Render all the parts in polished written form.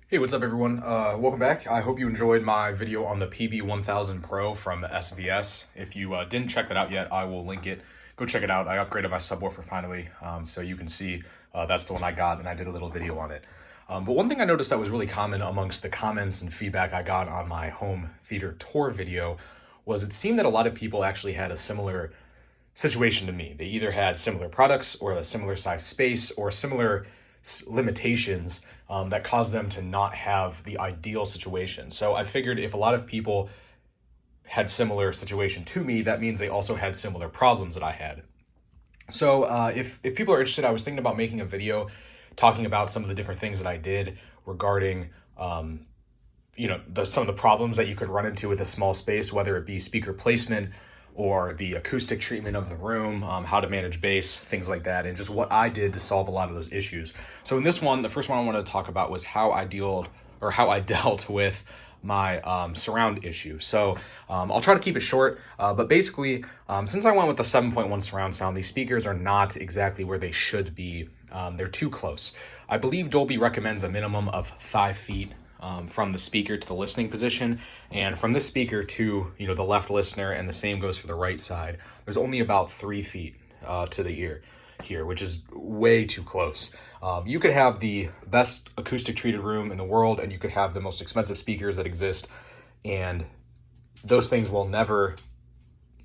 Hey, what's up everyone? Welcome back. I hope you enjoyed my video on the PV1000 Pro from SVS. If you didn't check that out yet, I will link it. Go check it out. I upgraded my subwoofer finally, so you can see that's the one I got, and I did a little video on it. But one thing I noticed that was really common amongst the comments and feedback I got on my home theater tour video was it seemed that a lot of people actually had a similar situation to me. They either had similar products or a similar size space or similar limitations that caused them to not have the ideal situation. So I figured if a lot of people had similar situation to me, that means they also had similar problems that I had. So if people are interested, I was thinking about making a video talking about some of the different things that I did regarding some of the problems that you could run into with a small space, whether it be speaker placement or the acoustic treatment of the room, how to manage bass, things like that, and just what I did to solve a lot of those issues. So in this one, the first one I wanted to talk about was how I dealt with my surround issue. So I'll try to keep it short, but basically, since I went with the 7.1 surround sound, these speakers are not exactly where they should be. They're too close. I believe Dolby recommends a minimum of 5 feet from the speaker to the listening position, and from this speaker to the left listener, and the same goes for the right side. There's only about 3 feet to the ear here, which is way too close. You could have the best acoustic treated room in the world, and you could have the most expensive speakers that exist, and those things will never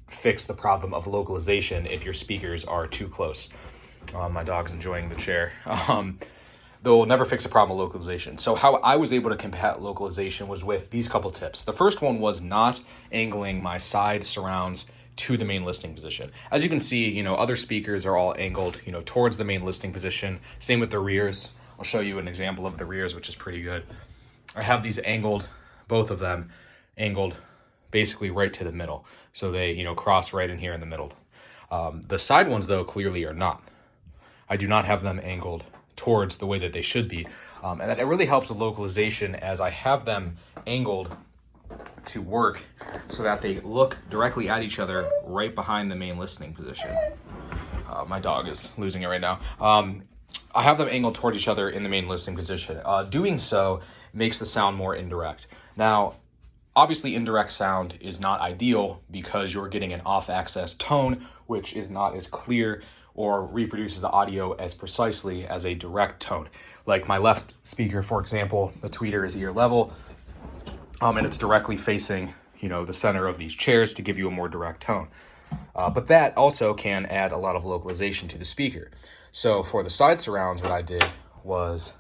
fix the problem of localization if your speakers are too close. My dog's enjoying the chair. They'll never fix a problem with localization. So how I was able to combat localization was with these couple tips. The first one was not angling my side surrounds to the main listening position. As you can see, other speakers are all angled, towards the main listening position. Same with the rears. I'll show you an example of the rears, which is pretty good. I have these angled, both of them angled basically right to the middle. So they, cross right in here in the middle. The side ones, though, clearly are not. I do not have them angled towards the way that they should be. And that it really helps with localization as I have them angled to work so that they look directly at each other right behind the main listening position. My dog is losing it right now. I have them angled towards each other in the main listening position. Doing so makes the sound more indirect. Now, obviously indirect sound is not ideal because you're getting an off-axis tone, which is not as clear or reproduces the audio as precisely as a direct tone. Like my left speaker, for example, the tweeter is ear level, and it's directly facing, the center of these chairs to give you a more direct tone. But that also can add a lot of localization to the speaker. So for the side surrounds, what I did was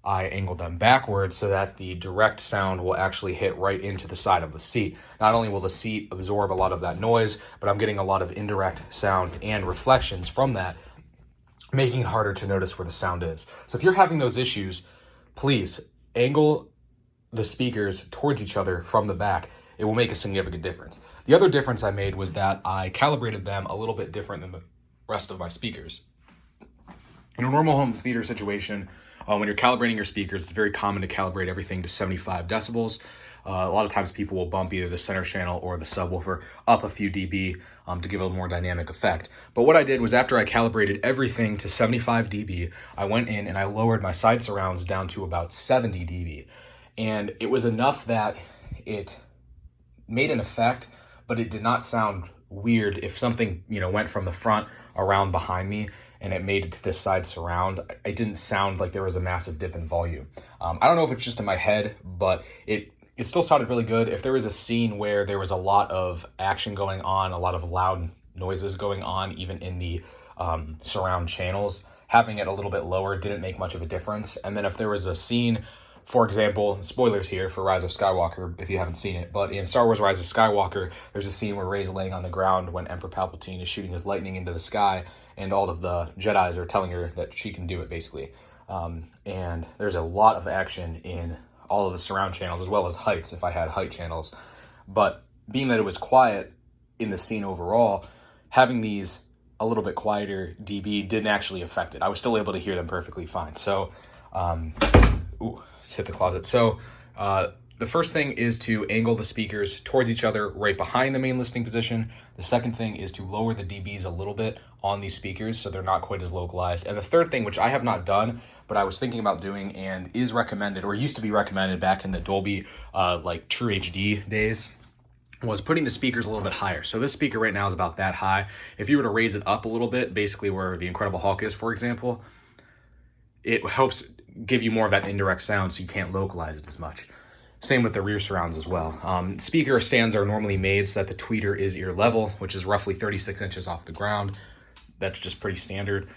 I angled them backwards so that the direct sound will actually hit right into the side of the seat. Not only will the seat absorb a lot of that noise, but I'm getting a lot of indirect sound and reflections from that, making it harder to notice where the sound is. So if you're having those issues, please angle the speakers towards each other from the back. It will make a significant difference. The other difference I made was that I calibrated them a little bit different than the rest of my speakers. In a normal home theater situation, when you're calibrating your speakers, it's very common to calibrate everything to 75 decibels. A lot of times people will bump either the center channel or the subwoofer up a few dB to give a more dynamic effect. But what I did was after I calibrated everything to 75 dB, I went in and I lowered my side surrounds down to about 70 dB. And it was enough that it made an effect, but it did not sound weird if something, went from the front around behind me and it made it to this side surround. It didn't sound like there was a massive dip in volume. I don't know if it's just in my head, but it still sounded really good. If there was a scene where there was a lot of action going on, a lot of loud noises going on, even in the surround channels, having it a little bit lower didn't make much of a difference. And then if there was a scene, for example, spoilers here for Rise of Skywalker if you haven't seen it, but in Star Wars Rise of Skywalker, there's a scene where Rey's laying on the ground when Emperor Palpatine is shooting his lightning into the sky, and all of the Jedis are telling her that she can do it, basically. And there's a lot of action in all of the surround channels, as well as heights, if I had height channels. But being that it was quiet in the scene overall, having these a little bit quieter dB didn't actually affect it. I was still able to hear them perfectly fine. So, let's hit the closet. So the first thing is to angle the speakers towards each other right behind the main listening position. The second thing is to lower the dBs a little bit on these speakers, so they're not quite as localized. And the third thing, which I have not done, but I was thinking about doing and is recommended, or used to be recommended back in the Dolby like True HD days, was putting the speakers a little bit higher. So this speaker right now is about that high. If you were to raise it up a little bit, basically where the Incredible Hulk is, for example, it helps give you more of that indirect sound, so you can't localize it as much. Same with the rear surrounds as well. Speaker stands are normally made so that the tweeter is ear level, which is roughly 36 inches off the ground. That's just pretty standard.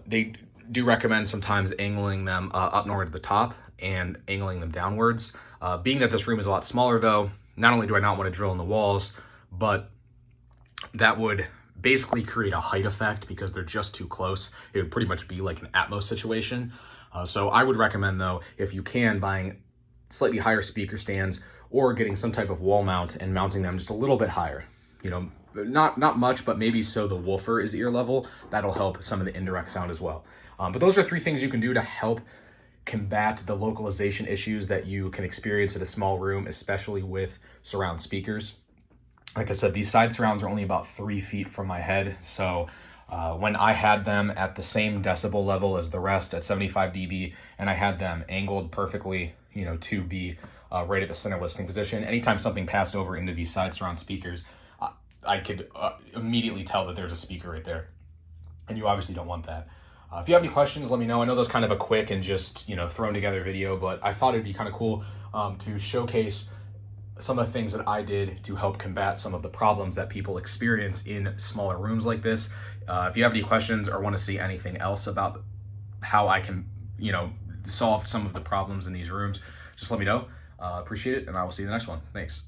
They do recommend sometimes angling them up north to the top and angling them downwards. Being that this room is a lot smaller though, not only do I not want to drill in the walls, but that would basically create a height effect because they're just too close. It would pretty much be like an Atmos situation. So I would recommend though, if you can, buying slightly higher speaker stands or getting some type of wall mount and mounting them just a little bit higher. You know, not much, but maybe so the woofer is ear level. That'll help some of the indirect sound as well. But those are 3 things you can do to help combat the localization issues that you can experience in a small room, especially with surround speakers. Like I said, these side surrounds are only about 3 feet from my head. So when I had them at the same decibel level as the rest at 75 dB, and I had them angled perfectly, you know, to be right at the center listening position, anytime something passed over into these side surround speakers, I could immediately tell that there's a speaker right there. And you obviously don't want that. If you have any questions, let me know. I know that's kind of a quick and just, you know, thrown together video, but I thought it'd be kind of cool to showcase some of the things that I did to help combat some of the problems that people experience in smaller rooms like this. If you have any questions or want to see anything else about how I can, you know, solve some of the problems in these rooms, just let me know. Appreciate it, and I will see you in the next one. Thanks.